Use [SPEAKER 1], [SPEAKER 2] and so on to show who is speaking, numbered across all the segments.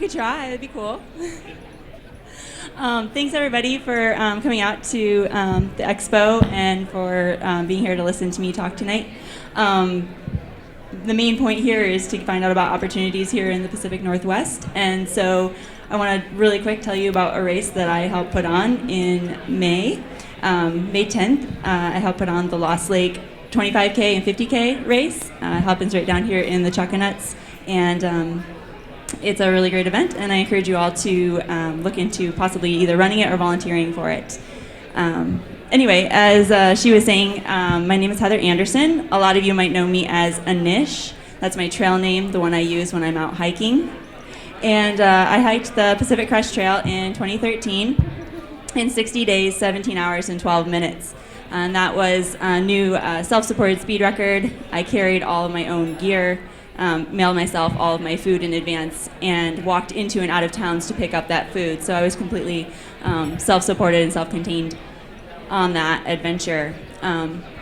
[SPEAKER 1] could try. That'd be cool. Thanks everybody for coming out to the expo and for being here to listen to me talk tonight. The main point here is to find out about opportunities here in the Pacific Northwest, and so I want to really quick tell you about a race that I helped put on in May 10th. I helped put on the Lost Lake 25K and 50K race. It happens right down here in the Chuckanuts, and it's a really great event, and I encourage you all to look into possibly either running it or volunteering for it. Anyway, as she was saying, my name is Heather Anderson. A lot of you might know me as Anish. That's my trail name, the one I use when I'm out hiking. And I hiked the Pacific Crest Trail in 2013 in 60 days, 17 hours, and 12 minutes. And that was a new self-supported speed record. I carried all of my own gear, mailed myself all of my food in advance, and walked into and out of towns to pick up that food. So I was completely self-supported and self-contained on that adventure.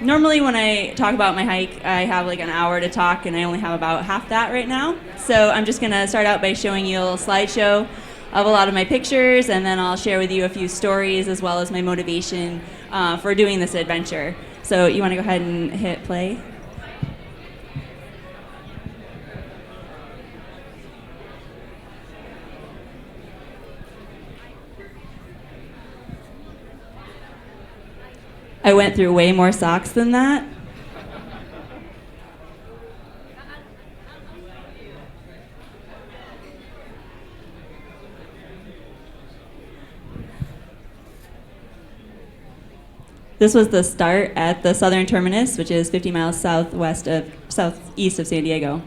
[SPEAKER 1] Normally when I talk about my hike, I have like an hour to talk, and I only have about half that right now. So I'm just gonna start out by showing you a little slideshow of a lot of my pictures, and then I'll share with you a few stories as well as my motivation for doing this adventure. So you wanna go ahead and hit play? I went through way more socks than that. This was the start at the southern terminus, which is 50 miles southeast of San Diego.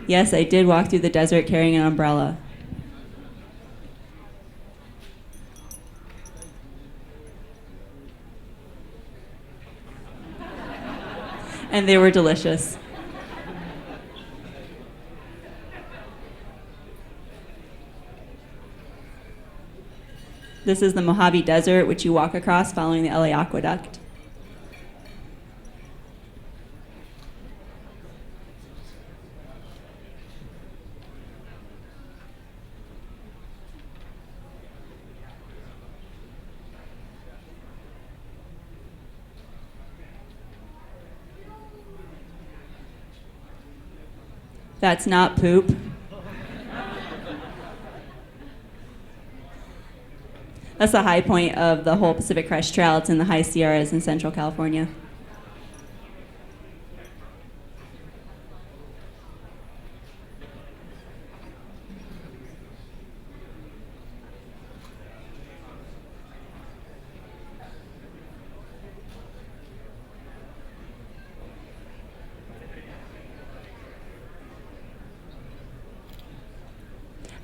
[SPEAKER 1] Yes, I did walk through the desert carrying an umbrella. And they were delicious. This is the Mojave Desert, which you walk across following the LA Aqueduct. That's not poop. That's the high point of the whole Pacific Crest Trail. It's in the high Sierras in Central California.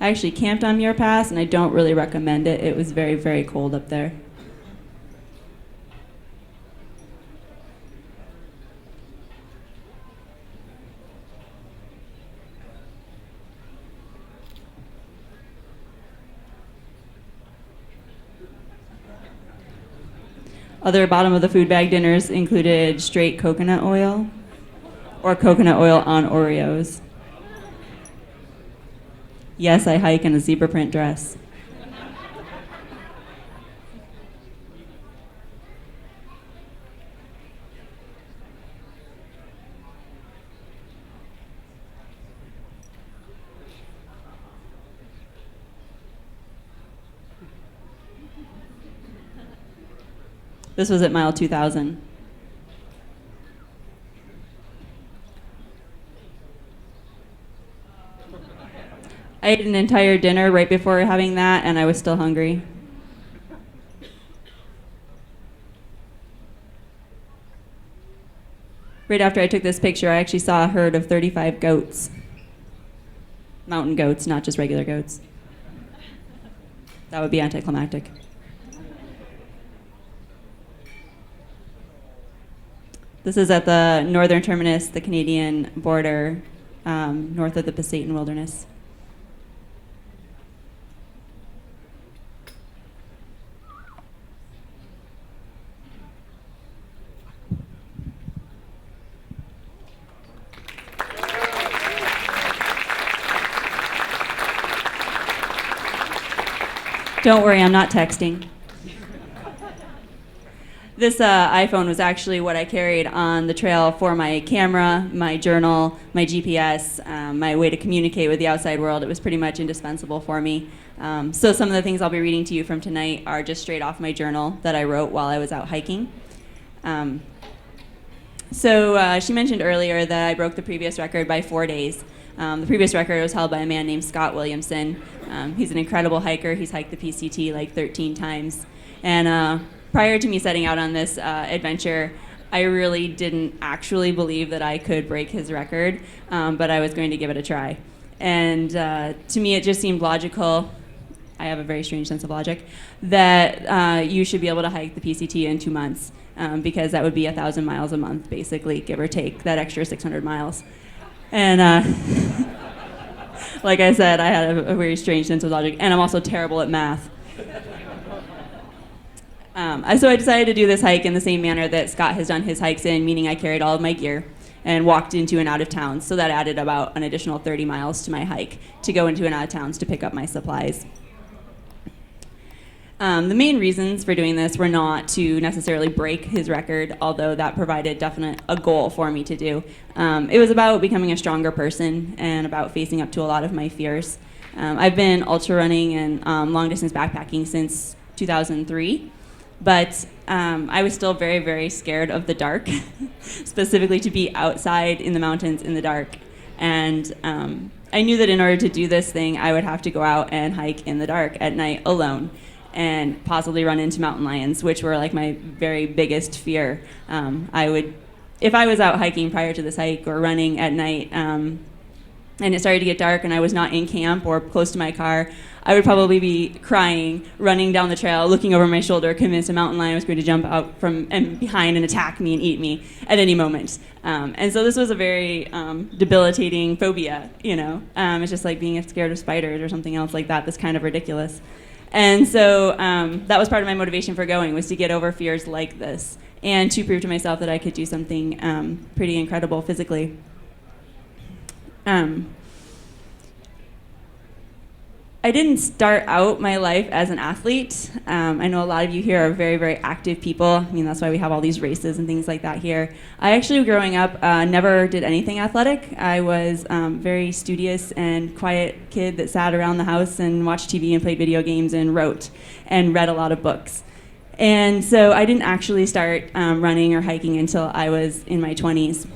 [SPEAKER 1] I actually camped on Muir Pass, and I don't really recommend it. It was very, very cold up there. Other bottom of the food bag dinners included straight coconut oil or coconut oil on Oreos. Yes, I hike in a zebra print dress. This was at mile 2000. I ate an entire dinner right before having that, and I was still hungry. Right after I took this picture, I actually saw a herd of 35 goats. Mountain goats, not just regular goats. That would be anticlimactic. This is at the northern terminus, the Canadian border, north of the Pasayten Wilderness. Don't worry, I'm not texting. This iPhone was actually what I carried on the trail for my camera, my journal, my GPS, my way to communicate with the outside world. It was pretty much indispensable for me. So some of the things I'll be reading to you from tonight are just straight off my journal that I wrote while I was out hiking. She mentioned earlier that I broke the previous record by 4 days. The previous record was held by a man named Scott Williamson. He's an incredible hiker. He's hiked the PCT like 13 times. And prior to me setting out on this adventure, I really didn't actually believe that I could break his record, but I was going to give it a try. And to me, it just seemed logical. I have a very strange sense of logic, that you should be able to hike the PCT in 2 months, because that would be 1,000 miles a month, basically, give or take, that extra 600 miles. And like I said, I had a very strange sense of logic, and I'm also terrible at math. So I decided to do this hike in the same manner that Scott has done his hikes in, meaning I carried all of my gear and walked into and out of towns. So that added about an additional 30 miles to my hike to go into and out of towns to pick up my supplies. The main reasons for doing this were not to necessarily break his record, although that provided a goal for me to do. It was about becoming a stronger person and about facing up to a lot of my fears. I've been ultra running and long-distance backpacking since 2003. But I was still very, very scared of the dark, specifically to be outside in the mountains in the dark. And I knew that in order to do this thing, I would have to go out and hike in the dark at night alone and possibly run into mountain lions, which were like my very biggest fear. If I was out hiking prior to this hike or running at night, and it started to get dark and I was not in camp or close to my car, I would probably be crying, running down the trail, looking over my shoulder, convinced a mountain lion was going to jump out from and behind and attack me and eat me at any moment. And so this was a very debilitating phobia, you know. It's just like being scared of spiders or something else like that. That's kind of ridiculous. And so that was part of my motivation for going, was to get over fears like this and to prove to myself that I could do something pretty incredible physically. I didn't start out my life as an athlete. I know a lot of you here are very, very active people. I mean, that's why we have all these races and things like that here. I actually, growing up, never did anything athletic. I was very studious and quiet kid that sat around the house and watched TV and played video games and wrote and read a lot of books. And so I didn't actually start running or hiking until I was in my 20s.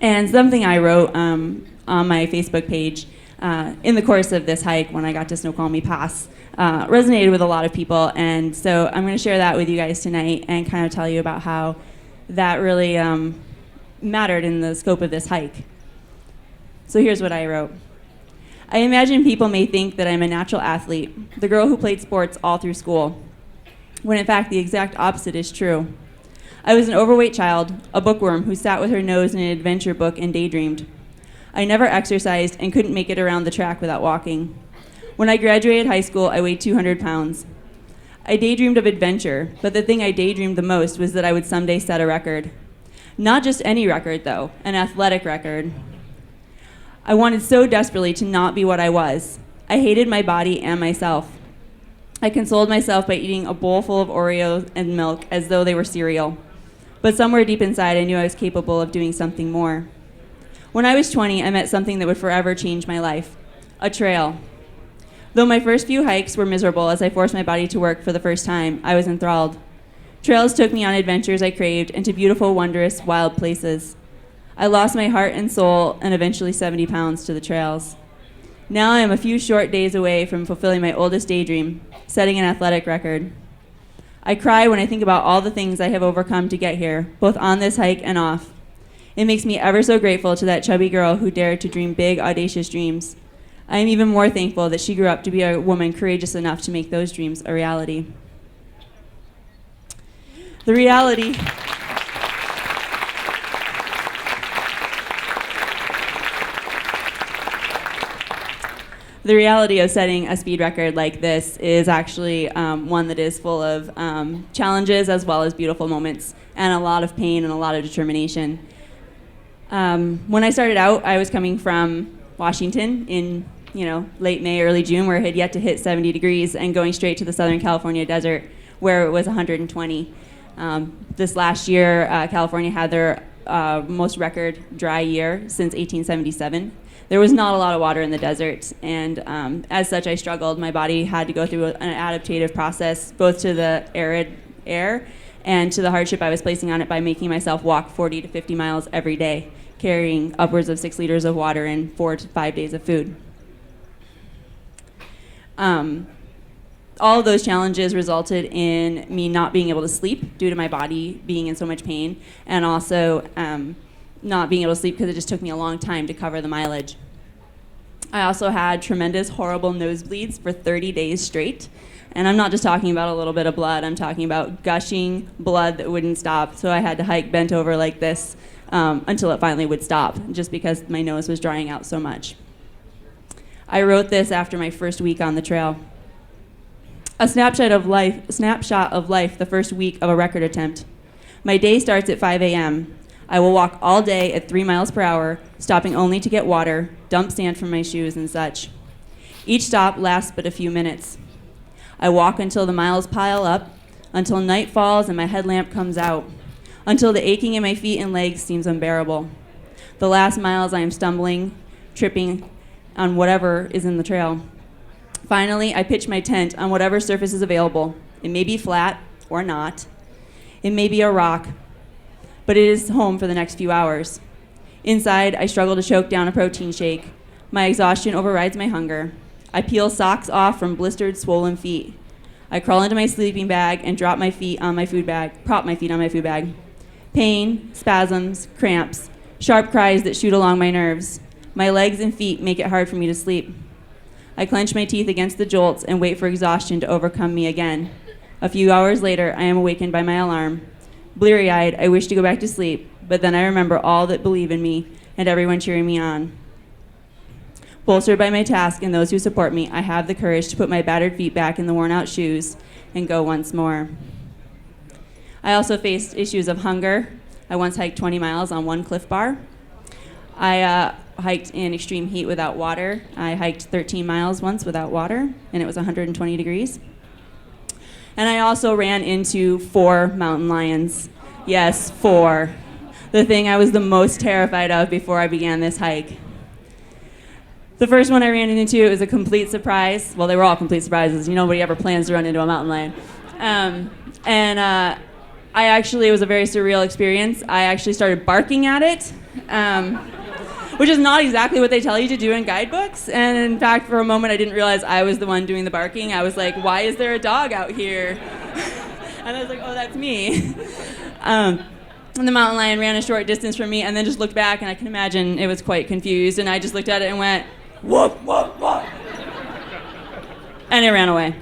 [SPEAKER 1] And something I wrote on my Facebook page in the course of this hike, when I got to Snoqualmie Pass, resonated with a lot of people. And so I'm going to share that with you guys tonight and kind of tell you about how that really mattered in the scope of this hike. So here's what I wrote. I imagine people may think that I'm a natural athlete, the girl who played sports all through school, when in fact the exact opposite is true. I was an overweight child, a bookworm who sat with her nose in an adventure book and daydreamed. I never exercised and couldn't make it around the track without walking. When I graduated high school, I weighed 200 pounds. I daydreamed of adventure, but the thing I daydreamed the most was that I would someday set a record. Not just any record, though, an athletic record. I wanted so desperately to not be what I was. I hated my body and myself. I consoled myself by eating a bowl full of Oreos and milk as though they were cereal. But somewhere deep inside, I knew I was capable of doing something more. When I was 20, I met something that would forever change my life, a trail. Though my first few hikes were miserable as I forced my body to work for the first time, I was enthralled. Trails took me on adventures I craved and to beautiful, wondrous, wild places. I lost my heart and soul and eventually 70 pounds to the trails. Now I am a few short days away from fulfilling my oldest daydream, setting an athletic record. I cry when I think about all the things I have overcome to get here, both on this hike and off. It makes me ever so grateful to that chubby girl who dared to dream big, audacious dreams. I am even more thankful that she grew up to be a woman courageous enough to make those dreams a reality. The reality of setting a speed record like this is actually one that is full of challenges as well as beautiful moments and a lot of pain and a lot of determination. When I started out, I was coming from Washington in late May, early June, where it had yet to hit 70 degrees, and going straight to the Southern California desert where it was 120. This last year, California had their most record dry year since 1877. There was not a lot of water in the desert, and as such, I struggled. My body had to go through an adaptive process, both to the arid air and to the hardship I was placing on it by making myself walk 40 to 50 miles every day, carrying upwards of 6 liters of water and 4 to 5 days of food. All of those challenges resulted in me not being able to sleep due to my body being in so much pain, and also not being able to sleep because it just took me a long time to cover the mileage. I also had tremendous, horrible nosebleeds for 30 days straight. And I'm not just talking about a little bit of blood, I'm talking about gushing blood that wouldn't stop. So I had to hike bent over like this until it finally would stop, just because my nose was drying out so much. I wrote this after my first week on the trail. A snapshot of life, the first week of a record attempt. My day starts at 5 a.m. I will walk all day at 3 miles per hour, stopping only to get water, dump sand from my shoes, and such. Each stop lasts but a few minutes. I walk until the miles pile up, until night falls and my headlamp comes out, until the aching in my feet and legs seems unbearable. The last miles I am stumbling, tripping on whatever is in the trail. Finally, I pitch my tent on whatever surface is available. It may be flat or not. It may be a rock, but it is home for the next few hours. Inside, I struggle to choke down a protein shake. My exhaustion overrides my hunger. I peel socks off from blistered, swollen feet. I crawl into my sleeping bag and prop my feet on my food bag. Pain, spasms, cramps, sharp cries that shoot along my nerves. My legs and feet make it hard for me to sleep. I clench my teeth against the jolts and wait for exhaustion to overcome me again. A few hours later, I am awakened by my alarm. Bleary-eyed, I wish to go back to sleep, but then I remember all that believe in me and everyone cheering me on. Bolstered by my task and those who support me, I have the courage to put my battered feet back in the worn-out shoes and go once more. I also faced issues of hunger. I once hiked 20 miles on one Cliff Bar. I hiked in extreme heat without water. I hiked 13 miles once without water, and it was 120 degrees. And I also ran into 4 mountain lions. Yes, 4. The thing I was the most terrified of before I began this hike. The first one I ran into, it was a complete surprise. Well, they were all complete surprises. Nobody ever plans to run into a mountain lion. It was a very surreal experience. I actually started barking at it, which is not exactly what they tell you to do in guidebooks. And in fact, for a moment, I didn't realize I was the one doing the barking. I was like, why is there a dog out here? And I was like, oh, that's me. And the mountain lion ran a short distance from me and then just looked back, and I can imagine it was quite confused. And I just looked at it and went, whoop, whoop, whoop. And it ran away.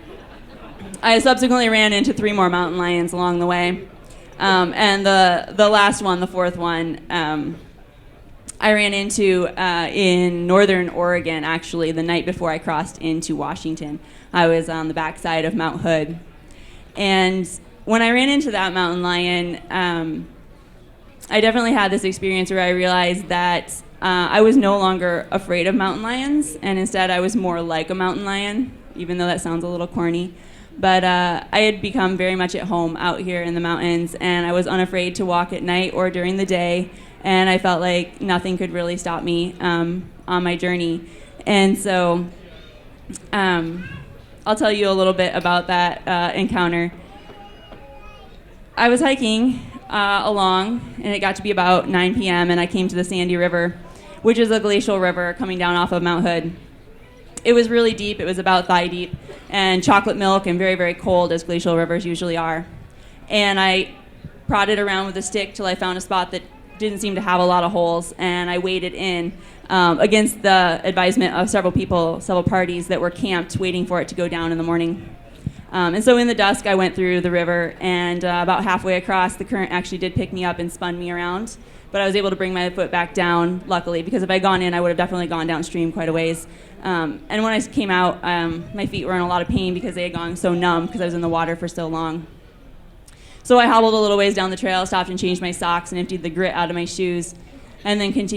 [SPEAKER 1] I subsequently ran into 3 more mountain lions along the way. And the last one, the 4th one, I ran into in northern Oregon, actually, the night before I crossed into Washington. I was on the backside of Mount Hood. And when I ran into that mountain lion, I definitely had this experience where I realized that I was no longer afraid of mountain lions, and instead I was more like a mountain lion, even though that sounds a little corny. But I had become very much at home out here in the mountains, and I was unafraid to walk at night or during the day, and I felt like nothing could really stop me on my journey. And so I'll tell you a little bit about that encounter. I was hiking along, and it got to be about 9 p.m., and I came to the Sandy River, which is a glacial river coming down off of Mount Hood. It was really deep. It was about thigh deep, and chocolate milk and very, very cold, as glacial rivers usually are. And I prodded around with a stick till I found a spot that didn't seem to have a lot of holes, and I waded in against the advisement of several parties that were camped waiting for it to go down in the morning. And so in the dusk, I went through the river, and about halfway across, the current actually did pick me up and spun me around. But I was able to bring my foot back down, luckily, because if I'd gone in, I would have definitely gone downstream quite a ways. And when I came out, my feet were in a lot of pain because they had gone so numb because I was in the water for so long. So I hobbled a little ways down the trail, stopped and changed my socks, and emptied the grit out of my shoes, and then continued